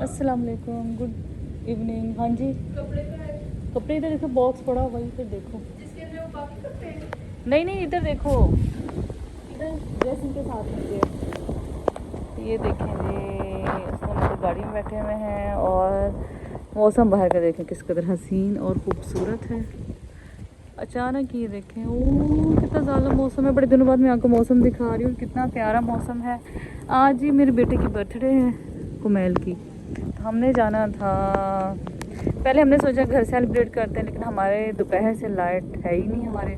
अस्सलाम वालेकुम, good evening. हाँ जी, कपड़े का है कपड़े इधर देखो, बॉक्स पड़ा हुआ है, इधर देखो। जिसके अंदर वो बाकी कपड़े हैं। नहीं नहीं, इधर देखो, इधर ड्रेसिंग के साथ नीचे। तो ये देखें जी, हम तो गाड़ी में बैठे हुए हैं और मौसम बाहर का देखें किस कदर हसीन और खूबसूरत है। अचानक ये देखें, ओ कितना ज़्यादा मौसम है। बड़े दिनों बाद मैं आपको मौसम दिखा रही हूँ, कितना प्यारा मौसम है। आज ही मेरे बेटे की बर्थडे है, कुमैल की। तो हमने जाना था, पहले हमने सोचा घर सेलिब्रेट करते हैं, लेकिन हमारे दोपहर से लाइट है ही नहीं। हमारे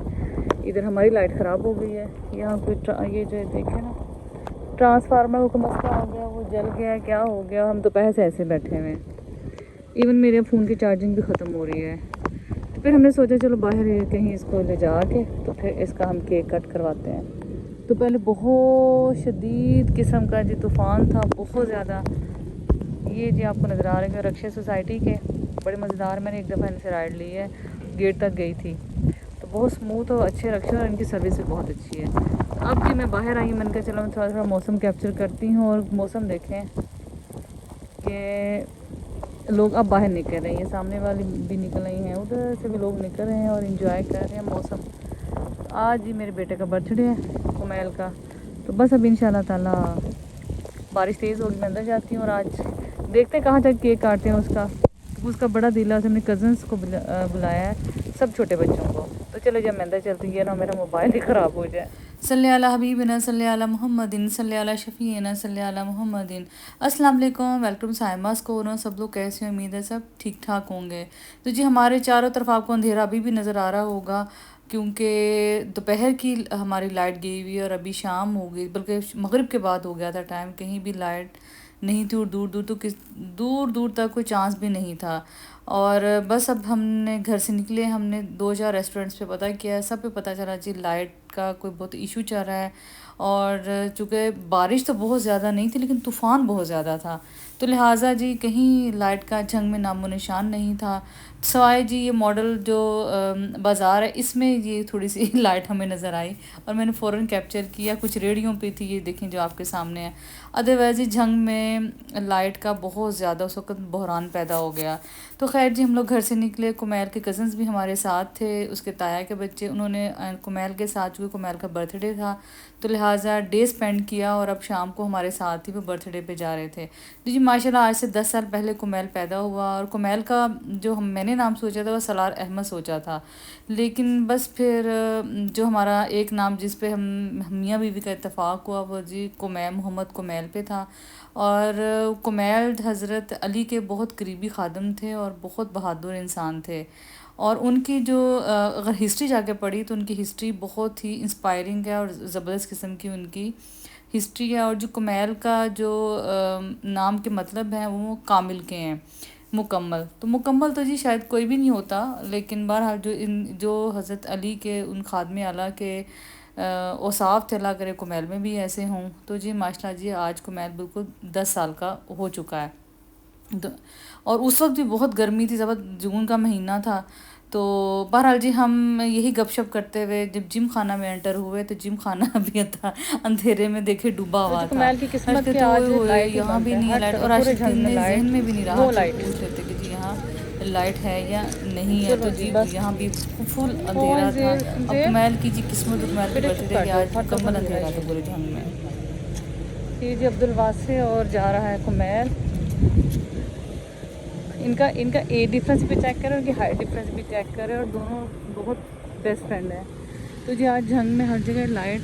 इधर हमारी लाइट ख़राब हो गई है। यहाँ कोई ये जो देखे ना, ट्रांसफार्मर को मसला हो गया, वो जल गया, क्या हो गया। हम दोपहर से ऐसे बैठे हुए हैं। इवन मेरे फ़ोन की चार्जिंग भी ख़त्म हो रही है। तो फिर हमने सोचा चलो बाहर कहीं इसको ले जा के तो फिर इसका हम केक कट करवाते हैं। तो पहले बहुत शदीद किस्म का जी तूफ़ान था, बहुत ज़्यादा। ये जी आपको नज़र आ रहे हैं रक्षा सोसाइटी के, बड़े मज़ेदार। मैंने एक दफ़ा इनसे राइड ली है, गेट तक गई थी। तो बहुत स्मूथ और अच्छे रक्षा, और इनकी सर्विस भी बहुत अच्छी है। तो अब जी मैं बाहर आई, मैंने कहा चलो मैं थोड़ा थोड़ा मौसम कैप्चर करती हूँ। और मौसम देखें कि लोग अब बाहर निकल रहे हैं, ये सामने वाली भी निकल रही हैं, उधर से भी लोग निकल रहे हैं और एंजॉय कर रहे हैं मौसम। आज ही मेरे बेटे का बर्थडे है, कुमैल का। तो बस अब इंशाल्लाह ताला बारिश तेज़ होगी, मैं अंदर जाती हूँ और आज देखते हैं कहाँ तक केक काटते हैं उसका बड़ा दिल है। उसने कज़न्स को बुलाया है, सब छोटे बच्चों को। तो चलो जब मैं अंदर चलती है ना, मेरा मोबाइल ही ख़राब हो जाए। सल्ले अला हबीबिना, सल्ले अला मुहम्मदिन, सल्ले अला शफ़ीना, सल्ले अला मुहम्मदिन। अस्सलाम वालेकुम, वेलकम साइमास को ना। सब लोग कैसे हैं? उम्मीद है सब ठीक ठाक होंगे। तो जी हमारे चारों तरफ आपको अंधेरा अभी भी नज़र आ रहा होगा, क्योंकि दोपहर की हमारी लाइट गई हुई है और अभी शाम हो गई, बल्कि मगरिब के बाद हो गया था टाइम। कहीं भी लाइट नहीं थी और दूर दूर तक कोई चांस भी नहीं था। और बस अब हमने घर से निकले, हमने 2-4 रेस्टोरेंट्स पे पता किया, सब पे पता चला जी लाइट का कोई बहुत इशू चल रहा है। और चूँकि बारिश तो बहुत ज़्यादा नहीं थी, लेकिन तूफ़ान बहुत ज़्यादा था, तो लिहाजा जी कहीं लाइट का झंग में नामो निशान नहीं था। सवाए जी ये मॉडल जो बाज़ार है, इसमें ये थोड़ी सी लाइट हमें नज़र आई और मैंने फ़ौरन कैप्चर किया। कुछ रेडियो पे थी, ये देखें जो आपके सामने है। अदरवाइज़ झंग में लाइट का बहुत ज़्यादा उस वक्त बहरान पैदा हो गया। तो खैर जी हम लोग घर से निकले, कुमैल के कज़न्स भी हमारे साथ थे, उसके ताया के बच्चे। उन्होंने कुमैल के साथ, चूँकि कुमैल का बर्थडे था तो लिहाजा डे स्पेंड किया और अब शाम को हमारे साथ ही वो बर्थडे पे जा रहे थे। तो जी माशाल्लाह आज से 10 साल पहले कुमैल पैदा हुआ, और कुमैल का जो मैंने नाम सोचा था वो सलार अहमद सोचा था, लेकिन बस फिर जो हमारा एक नाम जिस पे हम मियाँ बीवी का इत्तेफाक हुआ वो जी मोहम्मद कुमैल पे था। और कुमैल हज़रत अली के बहुत करीबी खादम थे और बहुत बहादुर इंसान थे। और उनकी जो अगर हिस्ट्री जाके पढ़ी तो उनकी हिस्ट्री बहुत ही इंस्पायरिंग है और ज़बरदस्त किस्म की उनकी हिस्ट्री है। और जो कुमैल का जो नाम के मतलब हैं वो कामिल के हैं, मुकम्मल। तो मुकम्मल तो जी शायद कोई भी नहीं होता, लेकिन बहरहाल जो हज़रत अली के उन खादमे आला के औसाफ थे, अल्लाह करे कुमैल में भी ऐसे हों। तो जी माशाल्लाह जी आज कुमैल बिल्कुल 10 साल का हो चुका है। तो और उस वक्त भी बहुत गर्मी थी, ज़बरदस्त जून का महीना था। तो बहरहाल जी हम यही गपशप करते हुए जब जिम खाना में एंटर हुए तो जिम खाना भी था अंधेरे में देखे डूबा हुआ था। कुमैल की किस्मत के के तो आज हुए लाइट ही यहाँ बंद भी है, नहीं है हर लाइट, तरफ और पूरे आशिक झंग में जहन लाइट, में भी नहीं रहा, नो लाइट। पूछ लेते कि जी यहाँ लाइट है या नहीं है। चलो तो जी जी बस यहाँ भी फुल अंधेरा था। अब कुमैल की जी किस्मत, कुमैल की बर्थडे कि आज मुकम्मल अंधेरा था पूरे झंग में। ये जी अब्दुल वासे और जा रहा है कुमैल। इनका इनका एज डिफरेंस भी चेक करें, उनकी हाइट डिफरेंस भी चेक करें, और दोनों बहुत बेस्ट फ्रेंड हैं। तो जी आज झंग में हर जगह लाइट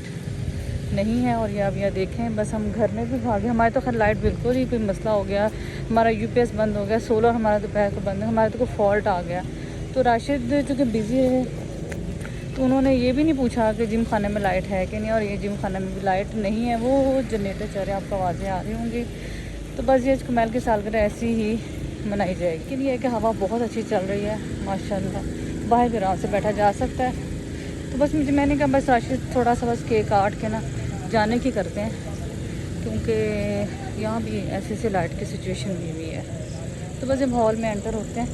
नहीं है। और ये अब यहाँ देखें, बस हम घर में भी भागे, हमारे तो खैर लाइट बिल्कुल ही कोई मसला हो गया, हमारा यूपीएस बंद हो गया, सोलर हमारा दोपहर को बंद है, हमारे तो कोई फॉल्ट आ गया। तो राशिद चूँकि बिज़ी है तो उन्होंने ये भी नहीं पूछा कि जिम खाने में लाइट है कि नहीं, और ये जिम खाने में भी लाइट नहीं है, वो जनरेटर चल रहे हैं, आपको आवाज़ें आ रही होंगी। तो बस ये कुमैल की सालगिरह ऐसी ही मनाई जाएगी। लेकिन ये है कि हवा बहुत अच्छी चल रही है माशाल्लाह, बाहर भी आराम से बैठा जा सकता है। तो बस मैंने कहा बस राशिद थोड़ा सा बस केक काट के ना जाने की करते हैं, क्योंकि यहाँ भी ऐसे से लाइट की सिचुएशन भी हुई है। तो बस जब हॉल में एंटर होते हैं,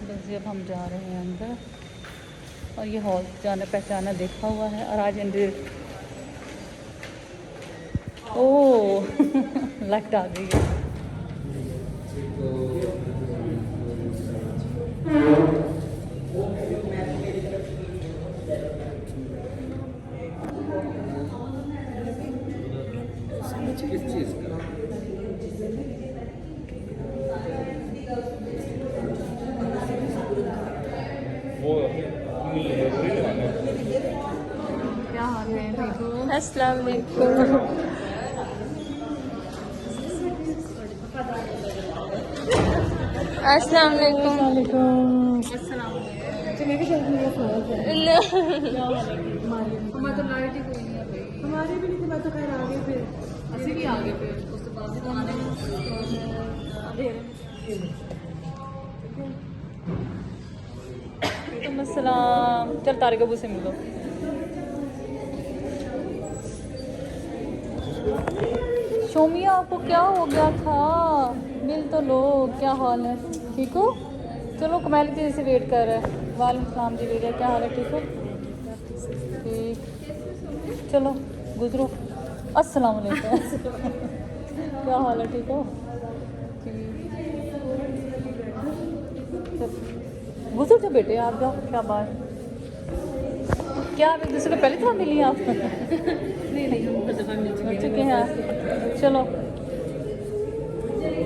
बस जब हम जा रहे हैं अंदर, और ये हॉल जाना पहचाना देखा हुआ है। और आज अंदर ओह लाइट आ गई है। अस्सलाम वालेकुम। अस्सलाम वालेकुम। हमारे भी नहीं थे, मैं तो खैर आ गए फिर असि भी आ गए फिर उसके बाद भी तो आने तुम अस्सलाम। चल तारिक अबू से मिलो। शोमिया आपको क्या हो गया था? मिल तो लो, क्या हाल है? ठीक हो? चलो कमैल की से वेट कर रहा है। वालेकुम सलाम जी भैया, क्या हाल है? ठीक हो? ठीक, चलो गुजरो। अस्सलाम वालेकुम। क्या हाल है? ठीक हो? गुजर जो बेटे, आप जाओ। क्या बात, क्या आप एक दूसरे को पहले तो मिली आप? नहीं हम दफ़ा मिल चुके हैं। चलो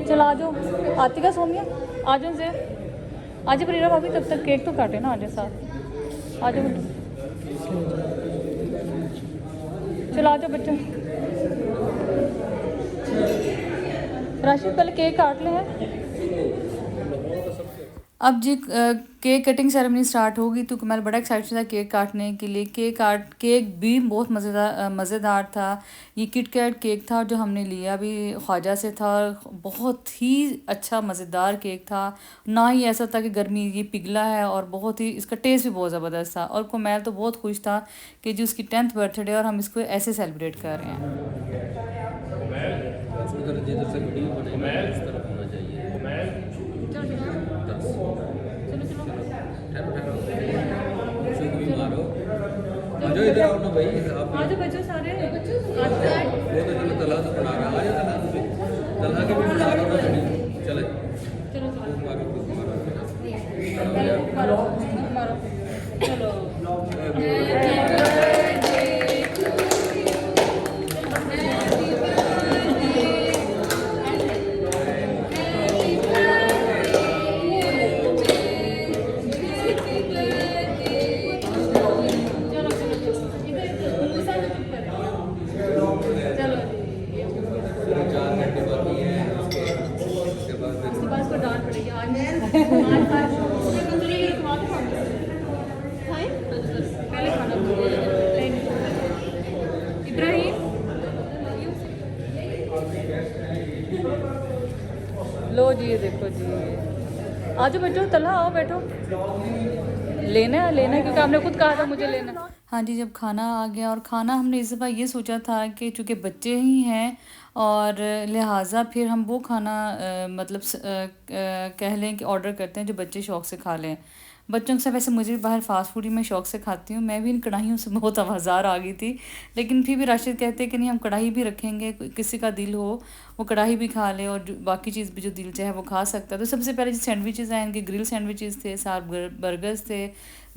चलो आ जाओ। आती का सोमिया आ जाओ से आज प्रीरा भाभी, तब तक केक तो काटे ना, आ जाए साथ। आ जाओ, चलो आ जाओ बच्चों। राशिद पहले केक काट ले हैं। अब जी केक कटिंग सेरेमनी स्टार्ट होगी तो कमल बड़ा एक्साइटेड था केक काटने के लिए। केक भी बहुत मज़ेदार था। ये किटकैट केक था जो हमने लिया अभी ख्वाजा से था। बहुत ही अच्छा मज़ेदार केक था, ना ही ऐसा था कि गर्मी ये पिघला है, और बहुत ही इसका टेस्ट भी बहुत ज़बरदस्त था। और कमल तो बहुत खुश था कि जी उसकी 10th बर्थडे और हम इसको ऐसे सेलिब्रेट कर रहे हैं। जो इधर आओ ना भाई, आप आज बच्चों सारे वो तो चलो तला तो पढ़ा रहा है, आ जाओ तला के भी पढ़ा रहा हूँ। चले लो जी, ये देखो जी, आज बच्चों तला आओ, बैठो। लेना है क्योंकि आपने खुद कहा था मुझे लेना। हाँ जी, जब खाना आ गया, और खाना हमने इस दफ़ा ये सोचा था कि चूँकि बच्चे ही हैं और लिहाजा फिर हम वो खाना कह लें कि ऑर्डर करते हैं जो बच्चे शौक़ से खा लें। बच्चों के साथ वैसे मुझे भी बाहर फ़ास्ट फूड ही मैं शौक़ से खाती हूँ। मैं भी इन कढ़ाइयों से बहुत आवाज़ार आ गई थी, लेकिन फिर भी राशिद कहते हैं कि नहीं हम कढ़ाई भी रखेंगे, किसी का दिल हो वो कढ़ाई भी खा ले, और बाकी चीज़ भी जो दिल चाहे वो खा सकता है। तो सबसे पहले जो सैंडविचेज़ हैं, इनके ग्रिल सैंडविचेज़ थे, साथ बर्गर्स थे,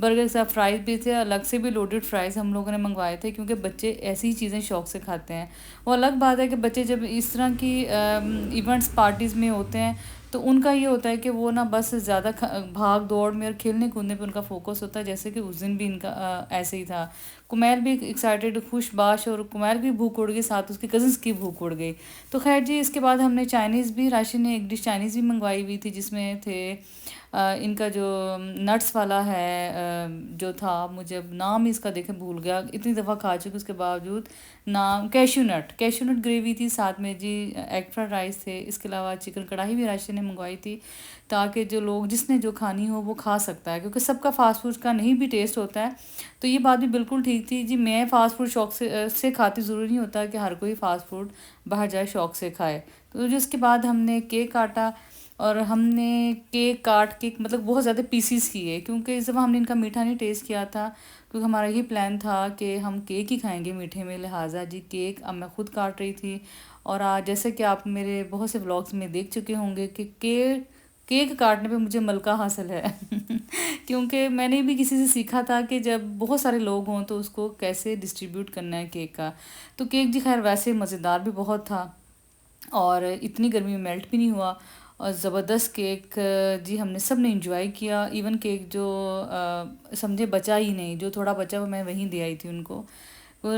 बर्गर के साथ फ्राइज़ भी थे। अलग से भी लोडेड फ्राइज़ हम लोगों ने मंगवाए थे, क्योंकि बच्चे ऐसी ही चीज़ें शौक़ से खाते हैं। वो अलग बात है कि बच्चे जब इस तरह की इवेंट्स पार्टीज़ में होते हैं तो उनका ये होता है कि वो ना बस ज़्यादा भाग दौड़ में और खेलने कूदने पे उनका फोकस होता है, जैसे कि उस दिन भी इनका ऐसे ही था। कुमैल भी एक्साइटेड, खुशबाश, और कुमैल की भूख उड़ गई, साथ उसकी कज़न्स की भूख उड़ गई। तो खैर जी, इसके बाद हमने चाइनीज़ भी, राशि ने एक डिश चाइनीज़ भी मंगवाई हुई थी, जिसमें थे इनका जो नट्स वाला है जो था, मुझे अब नाम ही इसका देखें भूल गया, इतनी दफ़ा खा चुकी उसके बावजूद नाम, कैश्यू नट ग्रेवी थी, साथ में जी एग फ्राइड राइस थे। इसके अलावा चिकन कढ़ाई भी राशि ने मंगवाई थी, ताकि जो लोग जिसने जो खानी हो वो खा सकता है, क्योंकि सबका फ़ास्ट फूड का नहीं भी टेस्ट होता है। तो ये बात भी बिल्कुल ठीक थी जी। मैं फ़ास्ट फूड शौक़ से खाती, ज़रूरी नहीं होता कि हर कोई फ़ास्ट फूड बाहर जाए शौक़ से खाए। तो जो उसके बाद हमने केक काटा, और हमने केक काट के मतलब बहुत ज़्यादा पीसीस किए, क्योंकि इस दफ़ा हमने इनका मीठा नहीं टेस्ट किया था, क्योंकि हमारा ये प्लान था कि हम केक ही खाएंगे मीठे में। लिहाजा जी केक अब मैं ख़ुद काट रही थी। और आज जैसे कि आप मेरे बहुत से व्लॉग्स में देख चुके होंगे कि केक काटने पे मुझे मलका हासिल है क्योंकि मैंने भी किसी से सीखा था कि जब बहुत सारे लोग हों तो उसको कैसे डिस्ट्रीब्यूट करना है केक का। तो केक जी खैर वैसे मज़ेदार भी बहुत था, और इतनी गर्मी में मेल्ट भी नहीं हुआ, और ज़बरदस्त केक जी हमने सब ने इंजॉय किया। इवन केक जो समझे बचा ही नहीं, जो थोड़ा बचा वो मैं वहीं दे आई थी उनको। वो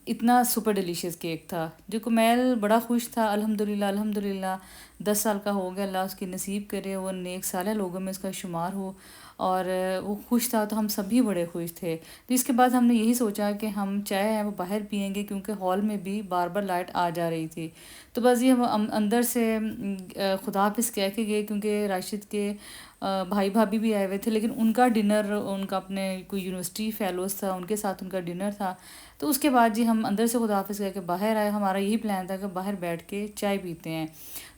इतना सुपर डिलीशियस केक था। जो कुमैल बड़ा खुश था, अल्हम्दुलिल्लाह अल्हम्दुलिल्लाह 10 साल का हो गया, अल्लाह उसकी नसीब करे वो नेक साले लोगों में उसका शुमार हो। और वो खुश था तो हम सभी बड़े खुश थे। तो इसके बाद हमने यही सोचा कि हम चाय है वो बाहर पियेंगे, क्योंकि हॉल में भी बार बार लाइट आ जा रही थी। तो बस ये हम अंदर से खुदा हाफिज़ कह के गए, क्योंकि राशिद के भाई भाभी भी आए हुए थे, लेकिन उनका डिनर, उनका अपने कोई यूनिवर्सिटी फेलोज़ था उनके साथ उनका डिनर था। तो उसके बाद जी हम अंदर से खुदा हाफिज़ कह के बाहर आए। हमारा यही प्लान था कि बाहर बैठ के चाय पीते हैं।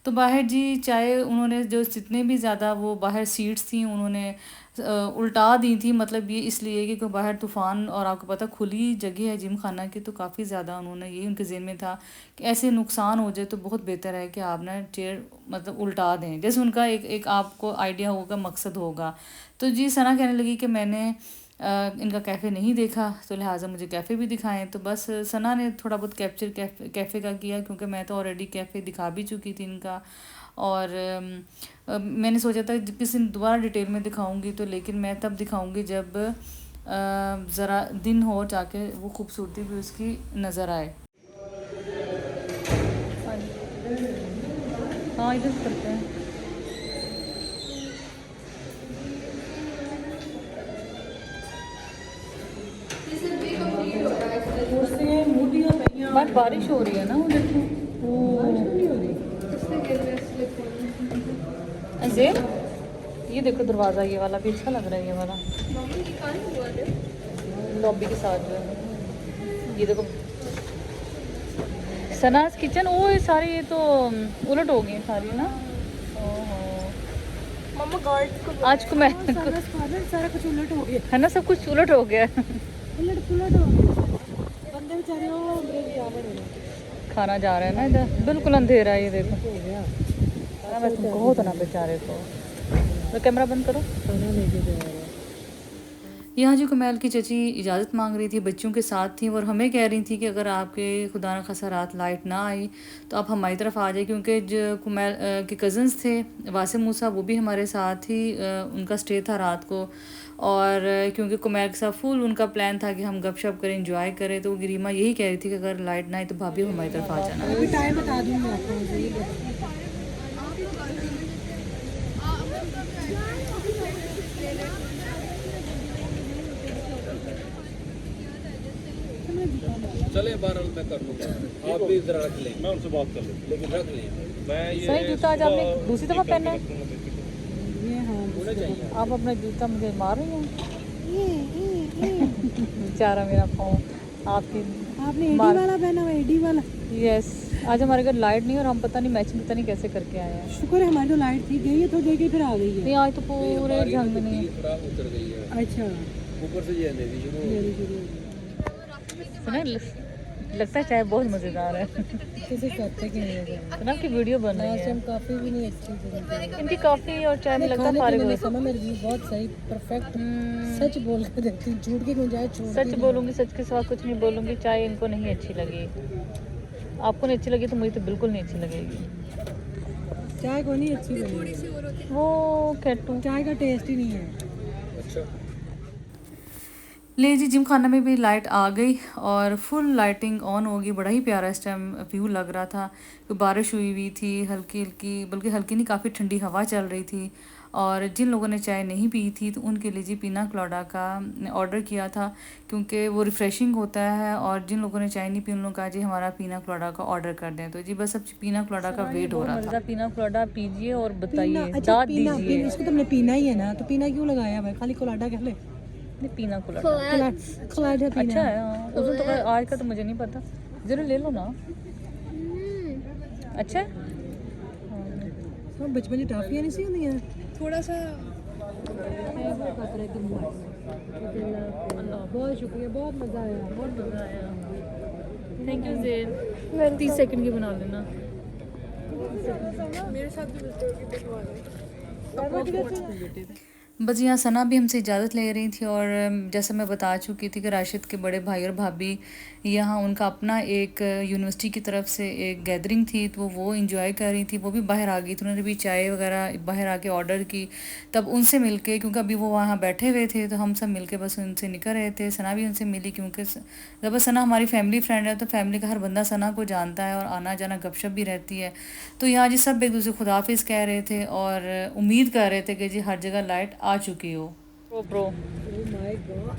तो बाहर जी चाय उन्होंने जो जितने भी ज़्यादा वो बाहर सीट्स थी उन्होंने उल्टा दी थी। मतलब ये इसलिए कि बाहर तूफ़ान, और आपको पता खुली जगह है जिम खाना की, तो काफ़ी ज़्यादा उन्होंने यही उनके ज़हन में था कि ऐसे नुकसान हो जाए तो बहुत बेहतर है कि आप ना चेयर मतलब उल्टा दें, जैसे उनका एक आपको आइडिया होगा, मकसद होगा। तो जी सना कहने लगी कि मैंने इनका कैफ़े नहीं देखा, तो लिहाजा मुझे कैफ़े भी दिखाएं। तो बस सना ने थोड़ा बहुत कैप्चर कैफ़े का किया, क्योंकि मैं तो ऑलरेडी कैफ़े दिखा भी चुकी थी इनका। और मैंने सोचा था किसी दोबारा डिटेल में दिखाऊंगी, तो लेकिन मैं तब दिखाऊंगी जब ज़रा दिन हो जाके वो खूबसूरती भी उसकी नज़र आए। हाँ इधर से करते हैं। बट बारिश हो रही है ना उधर ऐसे। ये देखो दरवाज़ा, ये वाला भी अच्छा लग रहा है, ये वाला लॉबी के साथ जो है। ये देखो सनाज किचन, वो ये सारी ये तो उलट हो गई सारी ना। मम्मा गार्ड आज को मैं सारा कुछ उलट हो गया, है ना, सब कुछ उलट हो गया। उलट पुलट हो गया। बंदे बेचारे वो क्या बने खाना जा रहा है ना इधर, बिल्कुल अंधेरा है, ये देखो। मैं तुमको हो तो ना बेचारे को। तो कैमरा बंद करो। खाना लेके जा रहा है। यहाँ जी कुमैल की चची इजाज़त मांग रही थी, बच्चों के साथ थी, और हमें कह रही थी कि अगर आपके खुदा न खासा रात लाइट ना आई तो आप हमारी तरफ आ जाए, क्योंकि जो कुमैल के कज़न्स थे वासिम मूसा, वो भी हमारे साथ ही उनका स्टे था रात को। और क्योंकि कुमैल के साथ फुल उनका प्लान था कि हम गपशप करें, इंजॉय करें, तो गिरीमा यही कह रही थी कि अगर लाइट ना आई तो भाभी हमारी तरफ आ जाना। अभी टाइम बता दूंगी आपको। चले बहरहाल मैं कर लूँगा, आप भी इधर रख लें, मैं उनसे बात कर लूँ, लेकिन रख लें। मैं ये सही जूता आज आपने दूसरी दफ़ा पहना है। ये हाँ होना चाहिए। आप अपना जूता मुझे मार रही हैं। बेचारा मेरा पाँव आपकी। आपने एडी वाला पहना हुआ, एडी वाला। यस, आज हमारे घर लाइट नहीं, और हम पता नहीं मैचिंग पता नहीं कैसे करके आए हैं। शुक्र है हमारी तो लाइट थी, गई है तो गई फिर आ गई है। नहीं आज तो पूरे जंग में नहीं है। खराब उतर गई है, अच्छा ऊपर से ये अंधेरी शुरू हो गई। सुना लगता है चाय बहुत मज़ेदार है। किसी करते कि नहीं है। सुना की वीडियो बन रही है। काफ़ी भी नहीं अच्छी थी इनकी कॉफ़ी और चाय में लगता है फारिग हो। समय मेरे लिए बहुत सही परफेक्ट। सच बोल के देती हूँ, झूठ की गुंजाइश छोड़। सच बोलूँगी, सच के सिवा कुछ नहीं बोलूँगी। चाय इनको नहीं अच्छी लगी, आपको नहीं अच्छी लगी तो मुझे तो बिल्कुल नहीं अच्छी लगेगी। चाय को नहीं अच्छी बनी, वो कैटू चाय का टेस्ट ही नहीं है। अच्छा ले जी जिम खाना में भी लाइट आ गई और फुल लाइटिंग ऑन होगी। बड़ा ही प्यारा इस टाइम व्यू लग रहा था। तो बारिश हुई थी हल्की हल्की, बल्कि हल्की नहीं काफ़ी ठंडी हवा चल रही थी। और जिन लोगों ने चाय नहीं पी थी तो उनके लिए जी पीना कोलाडा का ऑर्डर किया था, क्योंकि वो रिफ़्रेशिंग होता है। और जिन लोगों ने चाय नहीं पी उन लोगों का जी हमारा पीना कोलाडा का ऑर्डर कर दें। तो जी बस अब पीना कोलाडा का वेट हो रहा था। पीना कोलाडा पीजिए और बताइए, अच्छा दाद पीना, दीजिए। इसको तुमने पीना ही है ना, तो पीना क्यों लगाया भाई, खाली कोलाडा कह ले। नहीं पीना कोलाडा कोलाडा पीना अच्छा है। हाँ, उस दिन तो आज का तो मुझे नहीं पता, जरूर ले लो ना। अच्छा है। तो बचपन की टॉफियां नहीं सी होंदी हैं थोड़ा सा। बहुत शुक्रिया, बहुत मज़ा आया, बहुत मज़ा आया। Thank you Zen. 30 सेकंड की बना लेना। मेरे साथ भी बस यहाँ सना भी हमसे इजाज़त ले रही थी और जैसे मैं बता चुकी थी कि राशिद के बड़े भाई और भाभी यहाँ उनका अपना एक यूनिवर्सिटी की तरफ से एक गैदरिंग थी, तो वो इंजॉय कर रही थी। वो भी बाहर आ गई थी, उन्होंने भी चाय वगैरह बाहर आके ऑर्डर की। तब उनसे मिलके, क्योंकि अभी वो वहाँ बैठे हुए थे, तो हम सब मिलके बस उनसे निकल रहे थे। सना भी उनसे मिली, क्योंकि जब सना हमारी फैमिली फ्रेंड है, तो फैमिली का हर बंदा सना को जानता है और आना जाना गपशप भी रहती है। तो यहाँ जी सब एक दूसरे को खुदाफिज कह रहे थे और उम्मीद कर रहे थे कि जी हर जगह लाइट आ चुकी हो। प्रो Oh my God,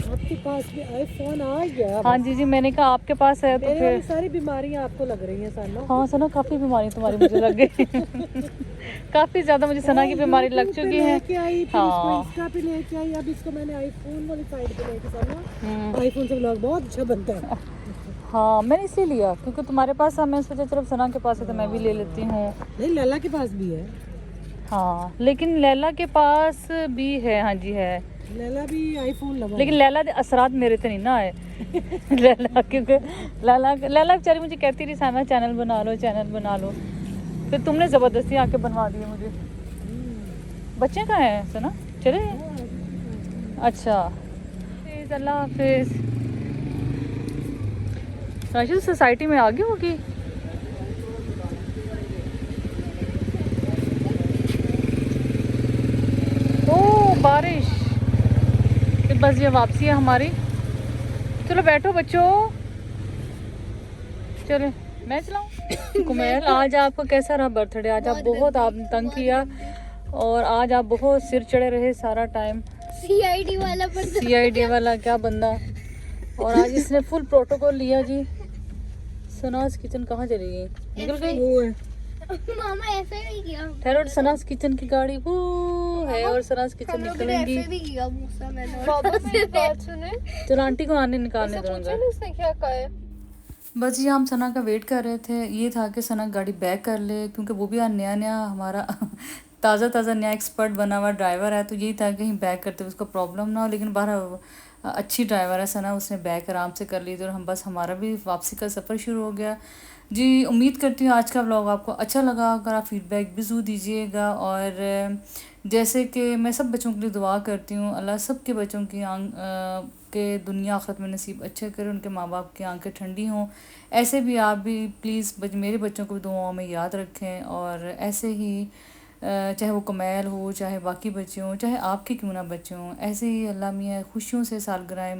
आपके पास भी आईफोन आ गया। हाँ जी, मैंने कहा आपके पास है तो मेरे फिर वाली सारी बीमारियां आपको लग रही हैं सना। हाँ सना, काफ़ी बीमारी तुम्हारी मुझे लग गई। काफ़ी ज़्यादा मुझे सना की बीमारी लग YouTube पे चुकी है। लेके आई, फिर इसको हाँ इंस्टा पे लेके आई, अब इसको मैंने आईफोन वाली साइड पे लेके चला। आईफोन से व्लॉग बहुत अच्छा बनता है। हाँ, मैंने इसलिए लिया क्योंकि तुम्हारे पास है, मैं सोचा चलो सना के पास है तो मैं भी ले लेती हूँ। नहीं, लैला के पास भी है। हाँ, लेकिन लैला के पास भी है। हाँ जी है, लैला भी आईफोन लगा। लेकिन लैला दे असरात मेरे पे नहीं ना आए। लैला क्योंकि लैला बेचारी मुझे कहती रही साना चैनल बना लो, चैनल बना लो, फिर तुमने ज़बरदस्ती आके बनवा दिए मुझे। बच्चे कहाँ हैं सना, चले गए? अच्छा, अल्लाह हाफिज़। राशिद सोसाइटी में आ गई होगी। ओ बारिश, फिर बस ये वापसी है हमारी। चलो बैठो बच्चों, चलो मैं चलाऊं। कुमेल, आज आपका कैसा रहा बर्थडे? आज आप बहुत आपने तंग किया और आज आप बहुत सिर चढ़े रहे सारा टाइम। सीआईडी वाला बंदा, सीआईडी वाला क्या बंदा, और आज इसने फुल प्रोटोकॉल लिया जी। सनाज किचन कहाँ चली गई? निकल गई? वो है। मामा ऐसे नहीं किया। ठहरो, सनाज किचन की गाड़ी वो है और सनाज किचन निकलेंगी। ऐसे भी किया मूसा मैंने। पापा से बात सुने, चलो आंटी को आने निकालने दूंगा। उसने क्या कहा है? बस ये हम सना का वेट कर रहे थे। ये था कि सना गाड़ी बैक कर ले, क्योंकि वो भी नया नया हमारा ताज़ा नया एक्सपर्ट बना हुआ ड्राइवर है, तो यही था कि कहीं बैक करते हुए उसको प्रॉब्लम ना हो। लेकिन बाहर अच्छी ड्राइवर है सना, उसने बैक आराम से कर ली थी और हम बस हमारा भी वापसी का सफ़र शुरू हो गया जी। उम्मीद करती हूँ आज का व्लॉग आपको अच्छा लगा। अगर आप फीडबैक भी ज़रूर दीजिएगा, और जैसे कि मैं सब बच्चों के लिए दुआ करती हूँ, अल्लाह सब के बच्चों की के दुनिया आखिरत में नसीब अच्छे करे, उनके माँ बाप की आंखें ठंडी हों। ऐसे भी आप भी प्लीज़ मेरे बच्चों को भी दुआओं में याद रखें, और ऐसे ही चाहे वो कमैल हो, चाहे बाकी बच्चे हों, चाहे आपके क्यों ना बच्चे हों, ऐसे ही अल्लाह मियाँ खुशियों से सालगिरह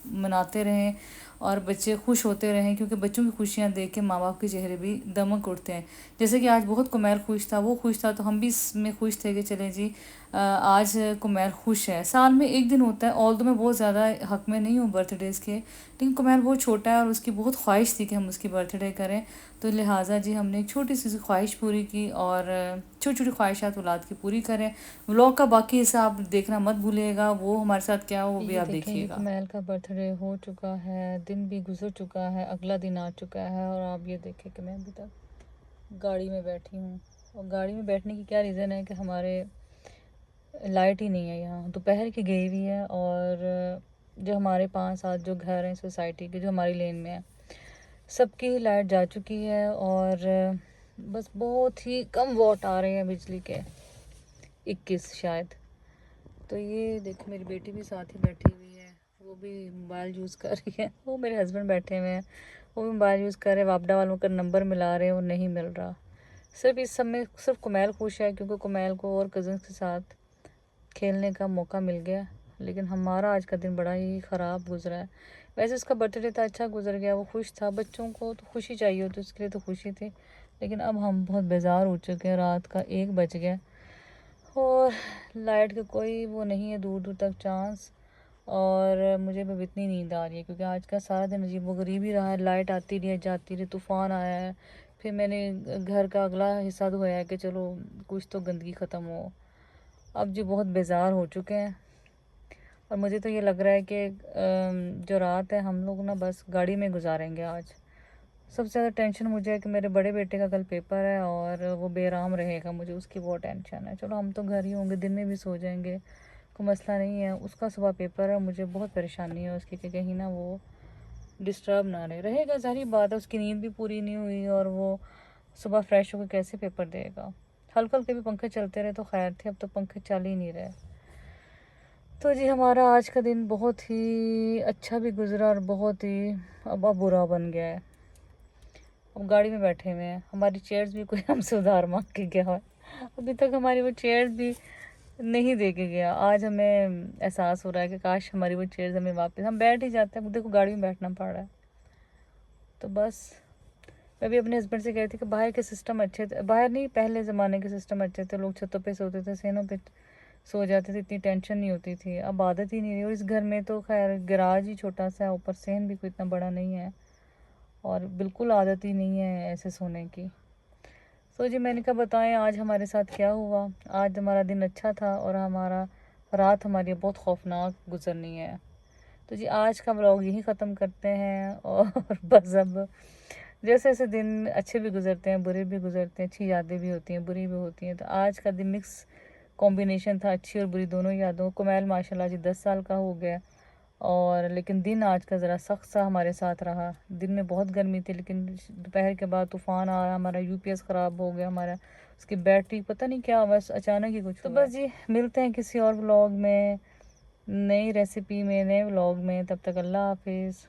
मनाते रहें और बच्चे खुश होते रहें, क्योंकि बच्चों की खुशियाँ देख के माँ बाप के चेहरे भी दमक उठते हैं। जैसे कि आज बहुत कुमैल खुश था, वो खुश था, तो हम भी इसमें खुश थे कि चलें जी आज कुमैल खुश है। साल में एक दिन होता है, ऑल तो मैं बहुत ज़्यादा हक में नहीं हूँ बर्थडेज़ के, लेकिन कुमैल बहुत छोटा है और उसकी बहुत ख्वाहिश थी कि हम उसकी बर्थडे करें, तो लिहाजा जी हमने एक छोटी सी ख्वाहिश पूरी की, और छोटी छोटी ख्वाहिशात औलाद की पूरी करें। व्लॉग का बाकी हिस्सा आप देखना मत भूलिएगा, वो हमारे साथ क्या हो वो भी आप देखिएगा। कुमैल का बर्थडे हो चुका है, दिन भी गुजर चुका है, अगला दिन आ चुका है, और आप ये देखें कि मैं अभी तक गाड़ी में बैठी हूँ। और गाड़ी में बैठने की क्या रीज़न है कि हमारे लाइट ही नहीं है यहाँ, दोपहर की गई हुई है, और जो हमारे 5-7 जो घर हैं सोसाइटी के जो हमारी लेन में है, सबकी लाइट जा चुकी है, और बस बहुत ही कम वॉट आ रहे हैं बिजली के, 21 शायद। तो ये देखो मेरी बेटी भी साथ ही बैठी हुई है, वो भी मोबाइल यूज़ कर रही है। वो मेरे हस्बैंड बैठे हुए हैं, वो भी मोबाइल यूज़ कर रहे हैं, वापडा वालों का नंबर मिला रहे हैं और नहीं मिल रहा। सिर्फ इस सब में सिर्फ कुमैल खुश है, क्योंकि कुमैल को और कज़न्स के साथ खेलने का मौका मिल गया। लेकिन हमारा आज का दिन बड़ा ही ख़राब गुजरा है। वैसे उसका बर्थडे था, अच्छा गुजर गया, वो खुश था। बच्चों को तो खुशी चाहिए होती, उसके लिए तो खुशी थी, लेकिन अब हम बहुत बेजार हो चुके हैं। रात का 1 बज गया और लाइट का कोई वो नहीं है, दूर दूर तक चांस, और मुझे अब इतनी नींद आ रही है, क्योंकि आज का सारा दिन अजीबोगरीब ही रहा है। लाइट आती रही है, जाती रही, तूफ़ान आया है, फिर मैंने घर का अगला हिस्सा धोया है कि चलो कुछ तो गंदगी ख़त्म हो। अब जी बहुत बेजार हो चुके हैं, और मुझे तो ये लग रहा है कि जो रात है हम लोग ना बस गाड़ी में गुजारेंगे आज। सबसे ज़्यादा टेंशन मुझे है कि मेरे बड़े बेटे का कल पेपर है और वो बेराम रहेगा, मुझे उसकी बहुत टेंशन है। चलो हम तो घर ही होंगे, दिन में भी सो जाएंगे, कोई मसला नहीं है। उसका सुबह पेपर है, मुझे बहुत परेशानी है उसकी कि कहीं ना वो डिस्टर्ब ना रहेगा। सारी बात है, उसकी नींद भी पूरी नहीं हुई और वो सुबह फ्रेश होकर कैसे पेपर देगा। हल्के हल्के भी पंखे चलते रहे तो खैर थे, अब तो पंखे चल ही नहीं रहे। तो जी हमारा आज का दिन बहुत ही अच्छा भी गुजरा और बहुत ही अब बुरा बन गया है। अब गाड़ी में बैठे हुए हैं, हमारी चेयर्स भी कोई हमसे उधार मांग के गया है, अभी तक हमारी वो चेयर्स भी नहीं दे के गया। आज हमें एहसास हो रहा है कि काश हमारी वो चेयर्स हमें वापस, हम बैठ ही जाते हैं, देखो गाड़ी में बैठना पड़ रहा है। तो बस मैं भी अपने हस्बैंड से कह रही थी कि बाहर के सिस्टम अच्छे थे, बाहर नहीं पहले ज़माने के सिस्टम अच्छे थे, लोग छतों पे सोते थे, सेनों पे सो जाते थे, इतनी टेंशन नहीं होती थी। अब आदत ही नहीं रही। और इस घर में तो खैर गराज ही छोटा सा है, ऊपर सहन भी कोई इतना बड़ा नहीं है और बिल्कुल आदत ही नहीं है ऐसे सोने की। तो जी मैंने कहा बताएं आज हमारे साथ क्या हुआ। आज हमारा दिन अच्छा था और हमारा रात हमारी बहुत खौफनाक गुजरनी है। तो जी आज का व्लॉग यहीं ख़त्म करते हैं और बस अब जैसे जैसे दिन अच्छे भी गुजरते हैं, बुरे भी गुजरते हैं, अच्छी यादें भी होती हैं, बुरी भी होती हैं। तो आज का दिन मिक्स कॉम्बिनेशन था, अच्छी और बुरी दोनों यादों। कुमैल माशाल्लाह जी 10 साल का हो गया और लेकिन दिन आज का ज़रा सख्त सा हमारे साथ रहा। दिन में बहुत गर्मी थी लेकिन दोपहर के बाद तूफ़ान आया, हमारा यूपीएस ख़राब हो गया, हमारा उसकी बैटरी पता नहीं क्या बस अचानक ही कुछ। तो बस जी मिलते हैं किसी और व्लॉग में, नई रेसिपी में, नए व्लॉग में। तब तक अल्लाह हाफिज़।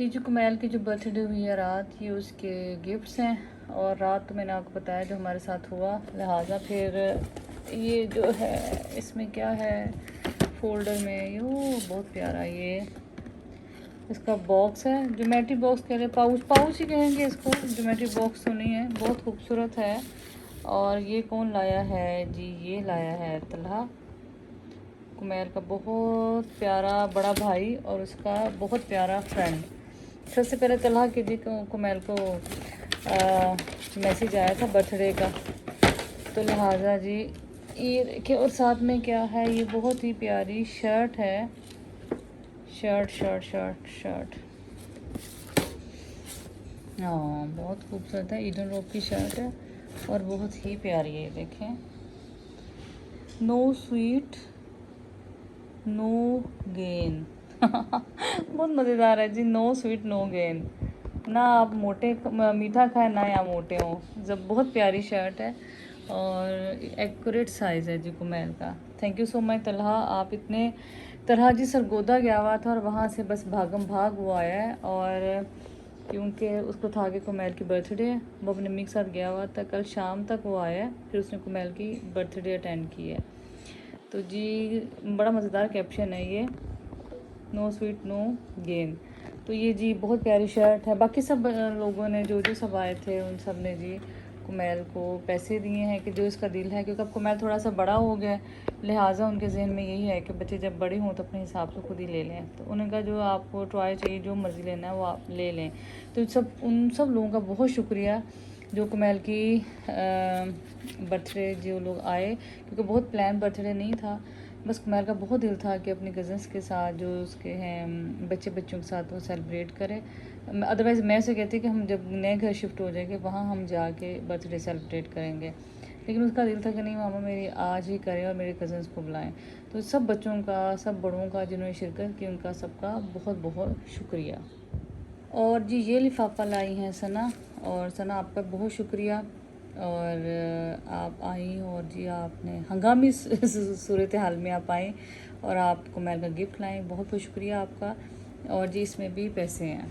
ये जो कुमैल की जो बर्थडे हुई है रात, ये उसके गिफ्ट्स हैं और रात तो मैंने आपको बताया जो हमारे साथ हुआ, लिहाजा फिर ये जो है इसमें क्या है फोल्डर में, ये बहुत प्यारा ये इसका बॉक्स है, ज्योमेट्री बॉक्स कह रहे, पाउच ही कहेंगे इसको, ज्योमेट्री बॉक्स तो नहीं है, बहुत खूबसूरत है। और ये कौन लाया है जी, ये लाया है तलहा, कुमैल का बहुत प्यारा बड़ा भाई और उसका बहुत प्यारा फ्रेंड। सबसे पहले तलहा के जी कुमैल को मैसेज आया था बर्थडे का, तो लिहाजा जी ये देखिए। और साथ में क्या है, ये बहुत ही प्यारी शर्ट है, शर्ट हाँ बहुत खूबसूरत है, ईडन रोप की शर्ट है और बहुत ही प्यारी है। देखें, नो स्वीट नो गेन बहुत मज़ेदार है जी, नो स्वीट नो गेन, ना आप मोटे मीठा खाएं ना आप मोटे हों। जब बहुत प्यारी शर्ट है और एक्यूरेट साइज़ है जी कुमैल का। Thank you so much Talha, आप इतने तरह जी सरगोदा गया हुआ था और वहाँ से बस भागम भाग वो आया है। और क्योंकि उसको था कि कुमैल की बर्थडे है, वो अपने मम्मी के साथ गया हुआ था, कल शाम तक वो आया है, फिर उसने कुमैल की बर्थडे अटेंड की है। तो जी बड़ा मज़ेदार कैप्शन है ये, नो स्वीट नो गेन। तो ये जी बहुत प्यारी शर्ट है। बाकी सब लोगों ने जो सब आए थे उन सब ने जी कुमैल को पैसे दिए हैं कि जो इसका दिल है, क्योंकि अब कुमैल थोड़ा सा बड़ा हो गया, लिहाजा उनके जहन में यही है कि बच्चे जब बड़े हों तो अपने हिसाब से खुद ही ले लें। तो उनका जो आपको टॉय चाहिए, जो मर्ज़ी लेना है वो आप ले लें। तो उन सब लोगों का बहुत शुक्रिया जो कुमैल की बर्थडे जो लोग आए, क्योंकि बहुत प्लान बर्थडे नहीं था, बस कुमैल का बहुत दिल था कि अपने कज़न्स के साथ जो उसके हैं बच्चों के साथ वो सेलिब्रेट करें। अदरवाइज़ मैं ऐसे कहती कि हम जब नए घर शिफ्ट हो जाएंगे वहाँ हम जाके बर्थडे सेलिब्रेट करेंगे, लेकिन उसका दिल था कि नहीं मामा मेरी आज ही करें और मेरे कज़न्स को बुलाएं। तो सब बच्चों का, सब बड़ों का जिन्होंने शिरकत की, उनका सबका बहुत बहुत शुक्रिया। और जी ये लिफाफा लाई हैं सना, और सना आपका बहुत शुक्रिया। और आप आई और जी आपने हंगामी सूरत हाल में आप आए और आप कुमैल का गिफ्ट लाएँ, बहुत बहुत शुक्रिया आपका। और जी इसमें भी पैसे हैं।